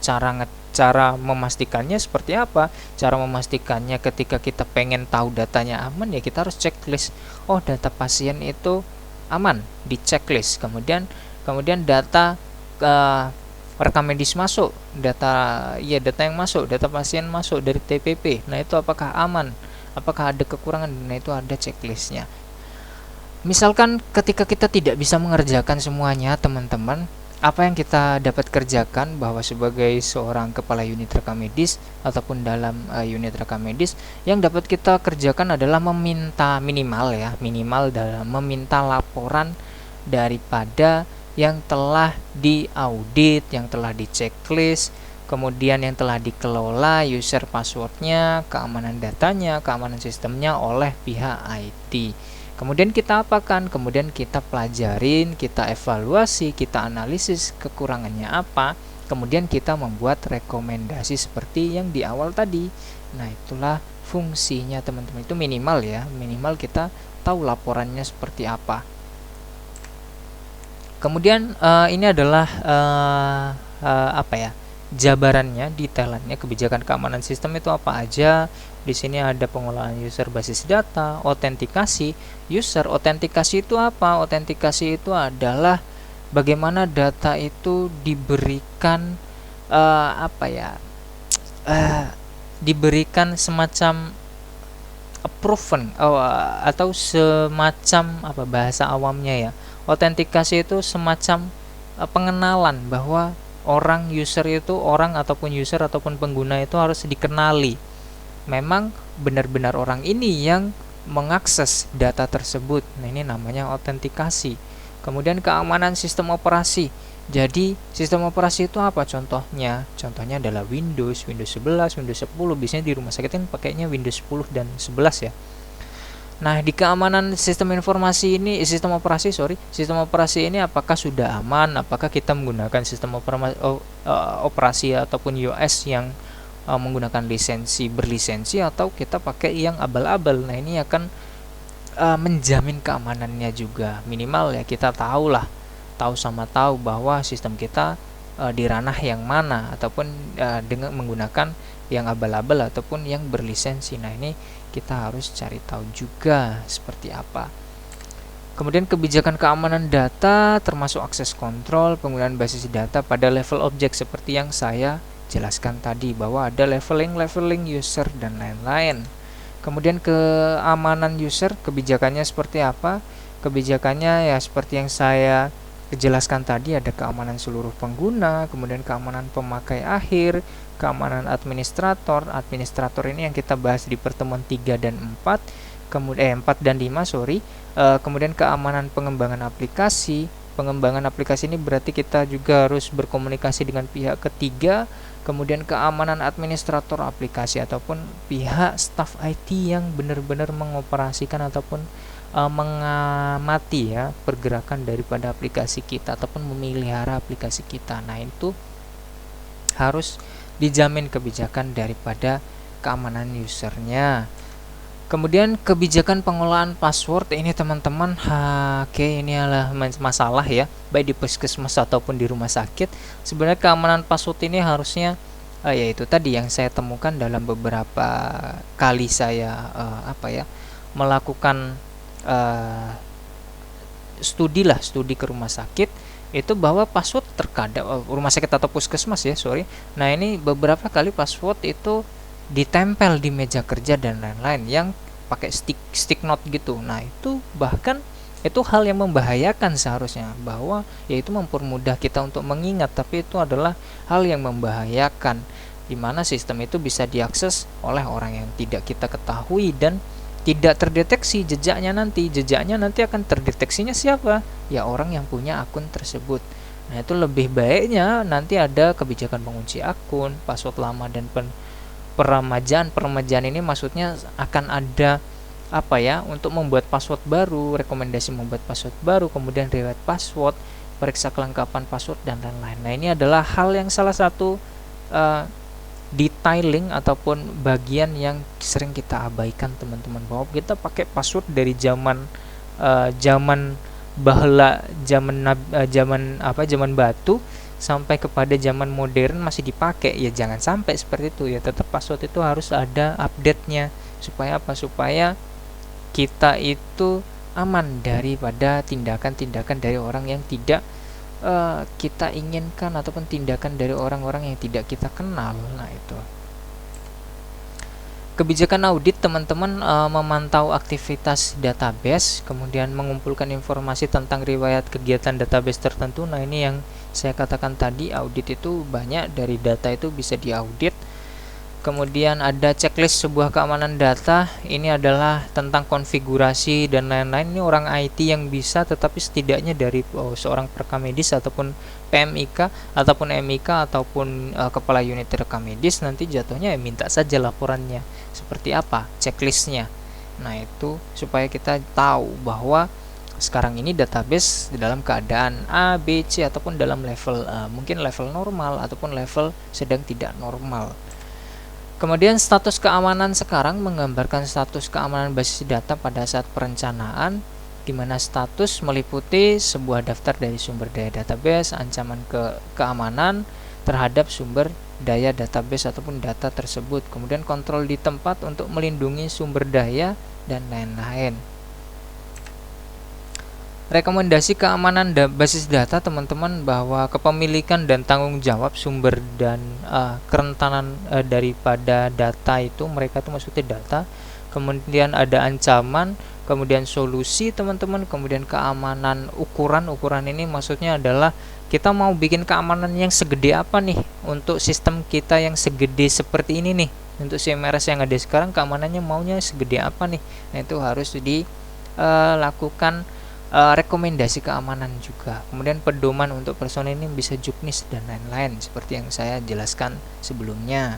cara memastikannya seperti apa? Cara memastikannya ketika kita pengen tahu datanya aman ya kita harus checklist. Oh, data pasien itu aman, di checklist. Kemudian data rekam medis masuk, data yang masuk, data pasien masuk dari TPP. Nah, itu apakah aman? Apakah ada kekurangan? Nah, itu ada checklistnya. Misalkan ketika kita tidak bisa mengerjakan semuanya, teman-teman, apa yang kita dapat kerjakan bahwa sebagai seorang kepala unit rekam medis ataupun dalam unit rekam medis, yang dapat kita kerjakan adalah minimal dalam meminta laporan daripada yang telah diaudit, yang telah diceklis, kemudian yang telah dikelola user passwordnya, keamanan datanya, keamanan sistemnya oleh pihak IT. Kemudian kita apakan? Kemudian kita pelajarin, kita evaluasi, kita analisis kekurangannya apa. Kemudian kita membuat rekomendasi seperti yang di awal tadi. Nah, itulah fungsinya teman-teman. Itu minimal ya, minimal kita tahu laporannya seperti apa. Kemudian ini adalah apa ya? Jabarannya, detailannya, kebijakan keamanan sistem itu apa aja. Di sini ada pengolahan user basis data, autentikasi user. Autentikasi itu apa? Autentikasi itu adalah bagaimana data itu diberikan apa ya? Diberikan semacam proven atau semacam apa bahasa awamnya ya. Autentikasi itu semacam pengenalan bahwa orang ataupun user ataupun pengguna itu harus dikenali. Memang benar-benar orang ini yang mengakses data tersebut. Nah, ini namanya autentikasi. Kemudian keamanan sistem operasi. Jadi, sistem operasi itu apa contohnya? Contohnya adalah Windows 11, Windows 10. Biasanya di rumah sakit kan pakainya Windows 10 dan 11 ya. Nah, di keamanan sistem operasi ini apakah sudah aman? Apakah kita menggunakan sistem operasi ataupun OS yang menggunakan berlisensi atau kita pakai yang abal-abal? Nah, ini akan menjamin keamanannya juga. Minimal ya kita tahu bahwa sistem kita di ranah yang mana, ataupun dengan menggunakan yang abal-abal ataupun yang berlisensi. Nah, ini kita harus cari tahu juga seperti apa. Kemudian kebijakan keamanan data termasuk akses kontrol, penggunaan basis data pada level objek seperti yang saya jelaskan tadi, bahwa ada leveling user dan lain-lain. Kemudian keamanan user, kebijakannya seperti apa? Kebijakannya ya seperti yang saya jelaskan tadi, ada keamanan seluruh pengguna, kemudian keamanan pemakai akhir, keamanan administrator. Administrator ini yang kita bahas di pertemuan 3 dan 4, kemudian 4 dan 5, kemudian keamanan pengembangan aplikasi. Pengembangan aplikasi ini berarti kita juga harus berkomunikasi dengan pihak ketiga. Kemudian keamanan administrator aplikasi ataupun pihak staff IT yang benar-benar mengoperasikan ataupun mengamati ya pergerakan daripada aplikasi kita ataupun memelihara aplikasi kita. Nah, itu harus dijamin kebijakan daripada keamanan usernya. Kemudian kebijakan pengolahan password ini teman-teman, ini adalah masalah ya, baik di puskesmas ataupun di rumah sakit. Sebenarnya keamanan password ini harusnya yaitu tadi yang saya temukan dalam beberapa kali saya melakukan studi ke rumah sakit, itu bahwa password terkadang rumah sakit atau puskesmas ya, Nah, ini beberapa kali password itu ditempel di meja kerja dan lain-lain yang pakai stick note gitu. Nah, itu bahkan itu hal yang membahayakan seharusnya, bahwa yaitu mempermudah kita untuk mengingat, tapi itu adalah hal yang membahayakan, di mana sistem itu bisa diakses oleh orang yang tidak kita ketahui dan tidak terdeteksi jejaknya nanti akan terdeteksinya siapa? Ya, orang yang punya akun tersebut. Nah, itu lebih baiknya nanti ada kebijakan mengunci akun, password lama dan peremajaan ini maksudnya akan ada untuk membuat password baru, rekomendasi membuat password baru, kemudian riwayat password, periksa kelengkapan password dan lain-lain. Nah, ini adalah hal yang salah satu detailing ataupun bagian yang sering kita abaikan, teman-teman, bahwa kita pakai password dari zaman bahla, zaman batu sampai kepada zaman modern masih dipakai. Ya jangan sampai seperti itu ya, tetap password itu harus ada update-nya supaya supaya kita itu aman daripada tindakan-tindakan dari orang yang tidak kita inginkan, ataupun tindakan dari orang-orang yang tidak kita kenal. Nah, itu kebijakan audit, teman-teman, memantau aktivitas database, kemudian mengumpulkan informasi tentang riwayat kegiatan database tertentu. Nah, ini yang saya katakan tadi, audit itu banyak, dari data itu bisa diaudit. Kemudian ada checklist sebuah keamanan data. Ini adalah tentang konfigurasi dan lain-lain. Ini orang IT yang bisa, tetapi setidaknya dari seorang pereka medis ataupun PMIK ataupun MIK ataupun kepala unit reka medis, nanti jatuhnya minta saja laporannya seperti apa, checklistnya. Nah, itu supaya kita tahu bahwa sekarang ini database dalam keadaan A, B, C ataupun dalam level mungkin level normal ataupun level sedang tidak normal. Kemudian status keamanan sekarang menggambarkan status keamanan basis data pada saat perencanaan, di mana status meliputi sebuah daftar dari sumber daya database, ancaman keamanan terhadap sumber daya database ataupun data tersebut, kemudian kontrol di tempat untuk melindungi sumber daya dan lain-lain. Rekomendasi keamanan basis data, teman-teman, bahwa kepemilikan dan tanggung jawab sumber dan kerentanan daripada data itu, mereka itu maksudnya data, kemudian ada ancaman, kemudian solusi, teman-teman, kemudian keamanan. Ukuran ini maksudnya adalah kita mau bikin keamanan yang segede apa nih untuk sistem kita yang segede seperti ini nih. Untuk CMRS yang ada sekarang, keamanannya maunya segede apa nih. Nah, itu harus dilakukan rekomendasi keamanan juga. Kemudian pedoman untuk personil ini bisa juknis dan lain-lain seperti yang saya jelaskan sebelumnya.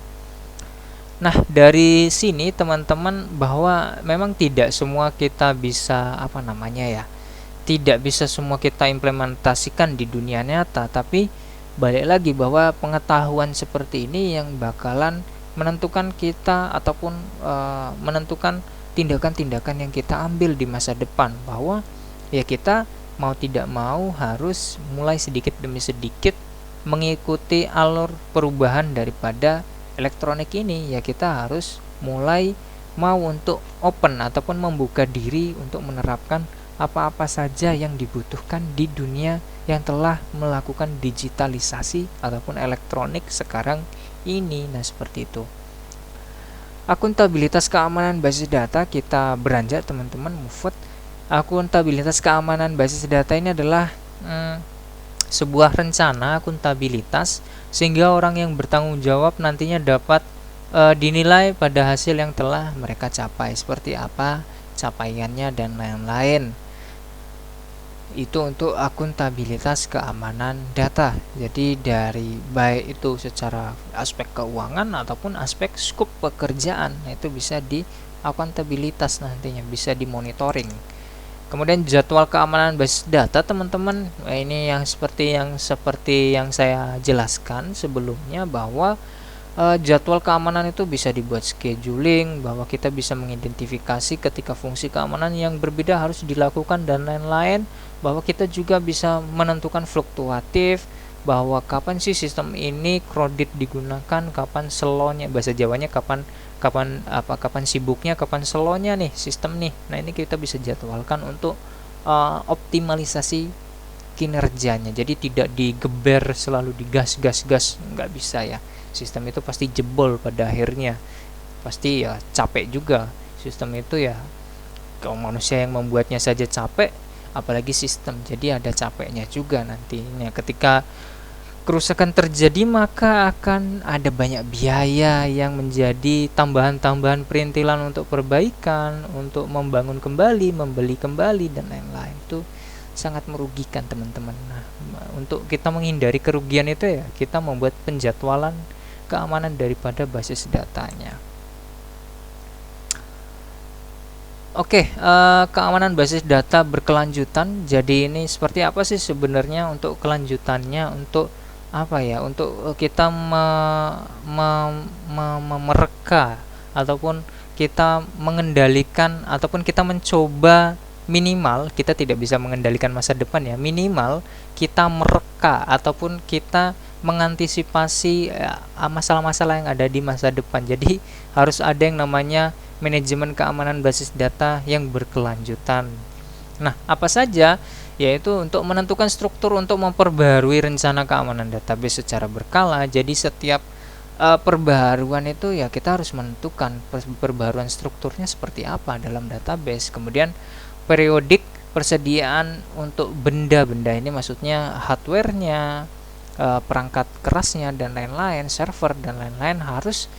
Nah, dari sini, teman-teman, bahwa memang tidak semua kita bisa tidak bisa semua kita implementasikan di dunia nyata, tapi balik lagi bahwa pengetahuan seperti ini yang bakalan menentukan kita ataupun menentukan tindakan-tindakan yang kita ambil di masa depan, bahwa ya kita mau tidak mau harus mulai sedikit demi sedikit mengikuti alur perubahan daripada elektronik ini. Ya kita harus mulai mau untuk open ataupun membuka diri untuk menerapkan apa-apa saja yang dibutuhkan di dunia yang telah melakukan digitalisasi ataupun elektronik sekarang ini. Nah, seperti itu. Akuntabilitas keamanan basis data, kita beranjak, teman-teman, move forward. Akuntabilitas keamanan basis data ini adalah sebuah rencana akuntabilitas sehingga orang yang bertanggung jawab nantinya dapat dinilai pada hasil yang telah mereka capai, seperti apa capaiannya dan lain-lain. Itu untuk akuntabilitas keamanan data. Jadi dari baik itu secara aspek keuangan ataupun aspek skop pekerjaan, itu bisa di akuntabilitas, nantinya bisa dimonitoring. Kemudian jadwal keamanan basis data, teman-teman, ini yang seperti yang saya jelaskan sebelumnya, bahwa jadwal keamanan itu bisa dibuat scheduling, bahwa kita bisa mengidentifikasi ketika fungsi keamanan yang berbeda harus dilakukan dan lain-lain, bahwa kita juga bisa menentukan fluktuatif, bahwa kapan sih sistem ini kredit digunakan, kapan slownya, bahasa Jawanya kapan sibuknya, kapan slownya nih sistem nih. Nah, ini kita bisa jadwalkan untuk optimalisasi kinerjanya. Jadi tidak digeber selalu digas, nggak bisa ya. Sistem itu pasti jebol pada akhirnya, pasti ya capek juga sistem itu ya. Kalau manusia yang membuatnya saja capek, apalagi sistem, jadi ada capeknya juga nantinya. Ketika kerusakan terjadi, maka akan ada banyak biaya yang menjadi tambahan-tambahan perintilan untuk perbaikan, untuk membangun kembali, membeli kembali, dan lain-lain. Itu sangat merugikan, teman-teman. Nah, untuk kita menghindari kerugian itu ya kita membuat penjadwalan keamanan daripada basis datanya. Oke, keamanan basis data berkelanjutan. Jadi ini seperti apa sih sebenarnya untuk kelanjutannya, untuk apa ya? Untuk kita mereka ataupun kita mengendalikan ataupun kita mencoba, minimal kita tidak bisa mengendalikan masa depan ya. Minimal kita mereka ataupun kita mengantisipasi masalah-masalah yang ada di masa depan. Jadi harus ada yang namanya manajemen keamanan basis data yang berkelanjutan. Nah, apa saja? Yaitu untuk menentukan struktur untuk memperbarui rencana keamanan database secara berkala. Jadi setiap perbaharuan itu ya kita harus menentukan perbaharuan strukturnya seperti apa dalam database. Kemudian periodik persediaan untuk benda-benda ini, maksudnya hardware-nya, perangkat kerasnya dan lain-lain, server dan lain-lain harus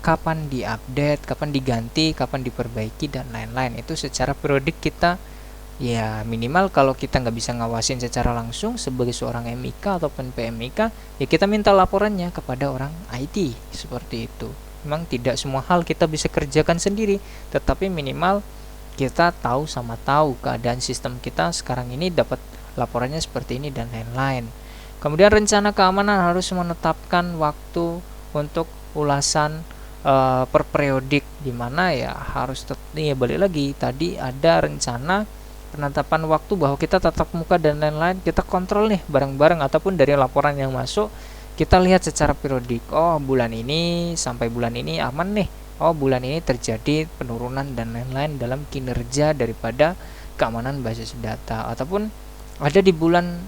kapan diupdate, kapan diganti, kapan diperbaiki dan lain-lain. Itu secara periodik kita ya, minimal kalau kita nggak bisa ngawasin secara langsung sebagai seorang MIK ataupun PMIK, ya kita minta laporannya kepada orang IT seperti itu. Memang tidak semua hal kita bisa kerjakan sendiri, tetapi minimal kita tahu sama tahu keadaan sistem kita sekarang ini, dapat laporannya seperti ini dan lain-lain. Kemudian rencana keamanan harus menetapkan waktu untuk ulasan per periodik, dimana ya harus ya balik lagi tadi ada rencana penetapan waktu bahwa kita tatap muka dan lain-lain, kita kontrol nih bareng-bareng ataupun dari laporan yang masuk kita lihat secara periodik. Oh, bulan ini sampai bulan ini aman nih. Oh, bulan ini terjadi penurunan dan lain-lain dalam kinerja daripada keamanan basis data, ataupun ada di bulan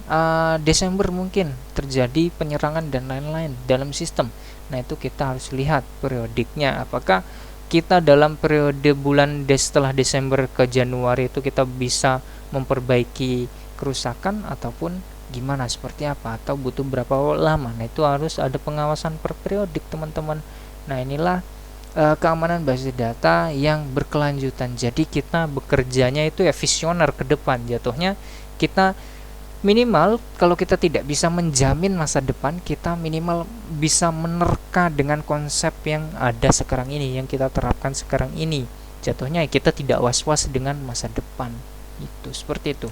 Desember mungkin terjadi penyerangan dan lain-lain dalam sistem. Nah, itu kita harus lihat periodiknya, apakah kita dalam periode bulan setelah Desember ke Januari itu kita bisa memperbaiki kerusakan ataupun gimana, seperti apa, atau butuh berapa lama. Nah, itu harus ada pengawasan per periodik, teman-teman. Nah, inilah keamanan basis data yang berkelanjutan. Jadi kita bekerjanya itu ya visioner ke depan, jatuhnya kita minimal kalau kita tidak bisa menjamin masa depan, kita minimal bisa menerka dengan konsep yang ada sekarang ini, yang kita terapkan sekarang ini. Jatuhnya kita tidak was-was dengan masa depan. Itu seperti itu.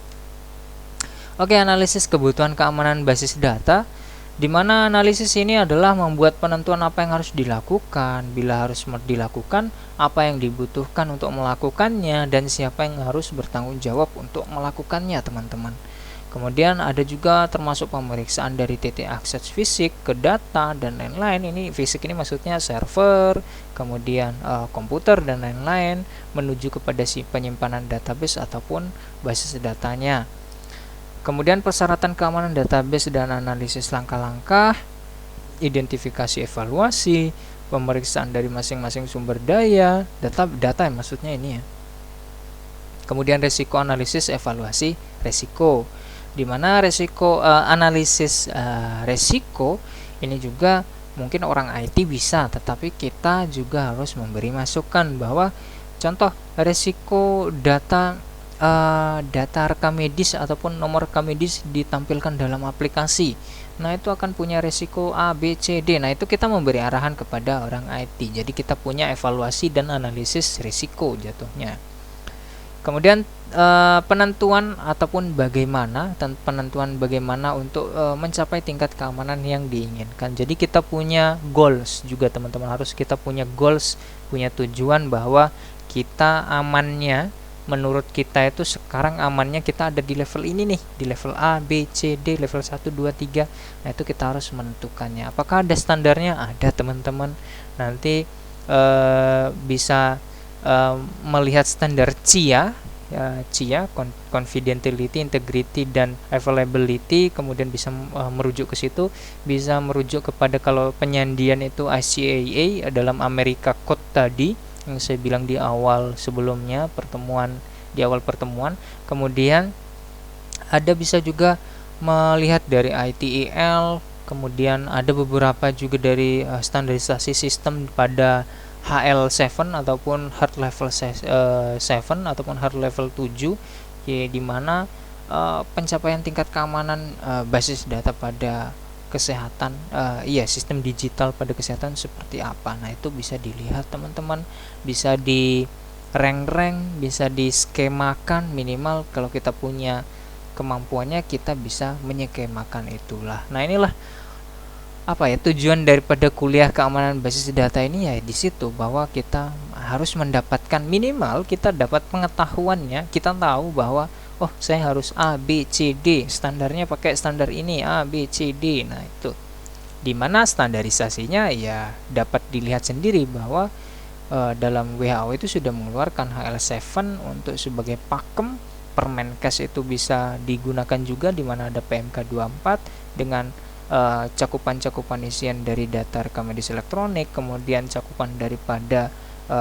Oke, analisis kebutuhan keamanan basis data, di mana analisis ini adalah membuat penentuan apa yang harus dilakukan, bila harus dilakukan, apa yang dibutuhkan untuk melakukannya, dan siapa yang harus bertanggung jawab untuk melakukannya, teman-teman. Kemudian ada juga termasuk pemeriksaan dari titik akses fisik ke data dan lain-lain. Ini fisik ini maksudnya server, kemudian komputer dan lain-lain, menuju kepada si penyimpanan database ataupun basis datanya. Kemudian persyaratan keamanan database dan analisis langkah-langkah, identifikasi evaluasi, pemeriksaan dari masing-masing sumber daya, data maksudnya ini ya. Kemudian resiko analisis evaluasi resiko, di mana resiko analisis resiko ini juga mungkin orang IT bisa, tetapi kita juga harus memberi masukan bahwa contoh resiko data rekam medis ataupun nomor rekam medis ditampilkan dalam aplikasi. Nah, itu akan punya resiko A, B, C, D. Nah, itu kita memberi arahan kepada orang IT. Jadi kita punya evaluasi dan analisis risiko jatuhnya. Kemudian penentuan ataupun penentuan bagaimana untuk mencapai tingkat keamanan yang diinginkan. Jadi kita punya goals juga, teman-teman. Harus kita punya goals, punya tujuan bahwa kita amannya, menurut kita itu sekarang amannya kita ada di level ini nih, di level A, B, C, D, level 1, 2, 3. Nah, itu kita harus menentukannya. Apakah ada standarnya? Ada, teman-teman. Nanti bisa melihat standar CIA, confidentiality, integrity, dan availability. Kemudian bisa merujuk ke situ, bisa merujuk kepada kalau penyandian itu ICAA dalam Amerika Code tadi yang saya bilang di awal sebelumnya di awal pertemuan. Kemudian ada bisa juga melihat dari ITIL, kemudian ada beberapa juga dari standarisasi sistem pada HL7 ataupun hard level 7 ataupun hard level 7, di mana pencapaian tingkat keamanan basis data pada kesehatan, sistem digital pada kesehatan seperti apa. Nah, itu bisa dilihat, teman-teman, bisa di rank-rank, bisa diskemakan. Minimal kalau kita punya kemampuannya kita bisa menyekemakan itulah. Nah, inilah apa ya tujuan daripada kuliah keamanan basis data ini, ya di situ bahwa kita harus mendapatkan, minimal kita dapat pengetahuannya, kita tahu bahwa oh saya harus A B C D, standarnya pakai standar ini A B C D. Nah, itu dimana standarisasinya ya dapat dilihat sendiri bahwa dalam WHO itu sudah mengeluarkan HL7 untuk sebagai pakem. Permenkes itu bisa digunakan juga, di mana ada PMK24 dengan cakupan-cakupan isian dari data rekam medis elektronik, kemudian cakupan daripada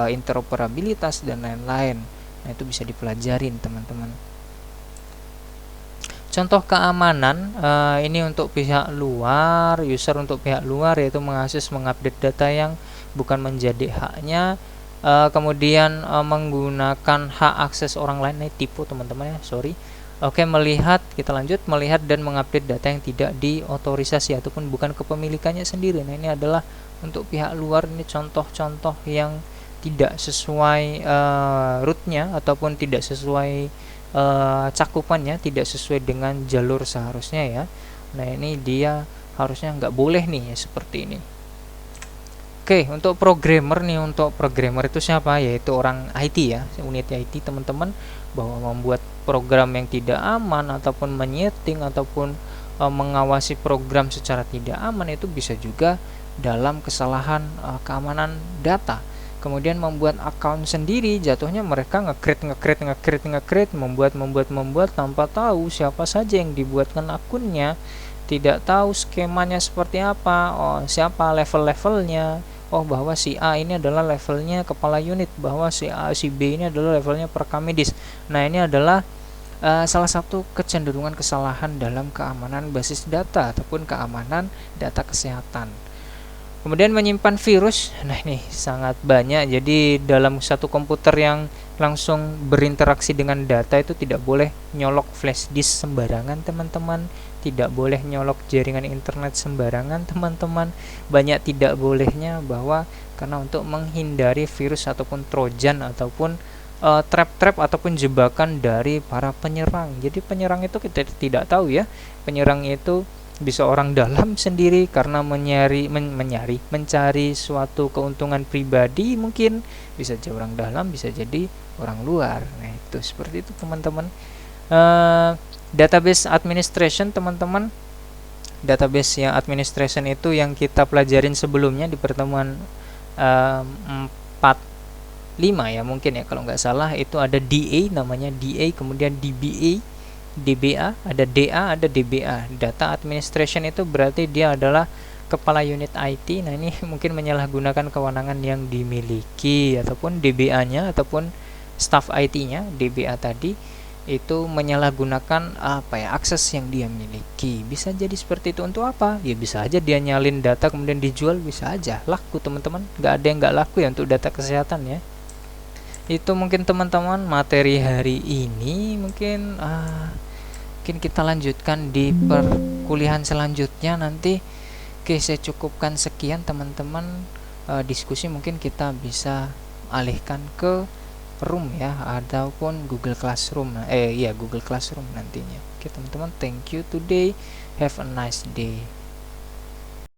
interoperabilitas dan lain-lain. Nah, itu bisa dipelajarin teman-teman. Contoh keamanan ini untuk pihak luar, user untuk pihak luar, yaitu mengakses mengupdate data yang bukan menjadi haknya, kemudian menggunakan hak akses orang lain. Ini tipu teman-teman ya, sorry. Oke, melihat, kita lanjut, melihat dan mengupdate data yang tidak diotorisasi ataupun bukan kepemilikannya sendiri. Nah, ini adalah untuk pihak luar. Ini contoh-contoh yang tidak sesuai rootnya ataupun tidak sesuai cakupannya, tidak sesuai dengan jalur seharusnya ya. Nah, ini dia harusnya nggak boleh nih ya, seperti ini. Oke, untuk programmer nih, untuk programmer itu siapa? Yaitu orang IT ya, unit IT teman-teman, bahwa membuat program yang tidak aman ataupun menyeting ataupun mengawasi program secara tidak aman itu bisa juga dalam kesalahan keamanan data. Kemudian membuat account sendiri, jatuhnya mereka nge-create, membuat tanpa tahu siapa saja yang dibuatkan akunnya, tidak tahu skemanya seperti apa, siapa level-levelnya. Bahwa si A ini adalah levelnya kepala unit, bahwa si B ini adalah levelnya perekam medis. Nah, ini adalah salah satu kecenderungan kesalahan dalam keamanan basis data ataupun keamanan data kesehatan. Kemudian menyimpan virus. Nah, ini sangat banyak. Jadi dalam satu komputer yang langsung berinteraksi dengan data itu tidak boleh nyolok flash disk sembarangan teman-teman, tidak boleh nyolok jaringan internet sembarangan teman-teman. Banyak tidak bolehnya, bahwa karena untuk menghindari virus ataupun trojan ataupun trap-trap ataupun jebakan dari para penyerang. Jadi penyerang itu kita tidak tahu ya, penyerang itu bisa orang dalam sendiri karena mencari suatu keuntungan pribadi, mungkin bisa jadi orang dalam, bisa jadi orang luar. Nah, itu seperti itu teman-teman. Database administration teman-teman, database yang administration itu yang kita pelajarin sebelumnya di pertemuan 45 ya mungkin ya kalau nggak salah. Itu ada DA, namanya DA, kemudian DBA, ada DA, ada DBA. Data administration itu berarti dia adalah kepala unit IT. Nah, ini mungkin menyalahgunakan kewenangan yang dimiliki, ataupun DBA-nya ataupun staff IT-nya. DBA tadi itu menyalahgunakan akses yang dia miliki. Bisa jadi seperti itu. Untuk apa? Ya bisa aja dia nyalin data kemudian dijual, bisa aja laku teman-teman. Nggak ada yang nggak laku ya untuk data kesehatan ya. Itu mungkin teman-teman materi hari ini. Mungkin kita lanjutkan di perkuliahan selanjutnya nanti. Oke, saya cukupkan sekian teman-teman. Diskusi mungkin kita bisa alihkan ke Room ya, ataupun Google Classroom. Google Classroom nantinya. Oke teman-teman, thank you today, have a nice day.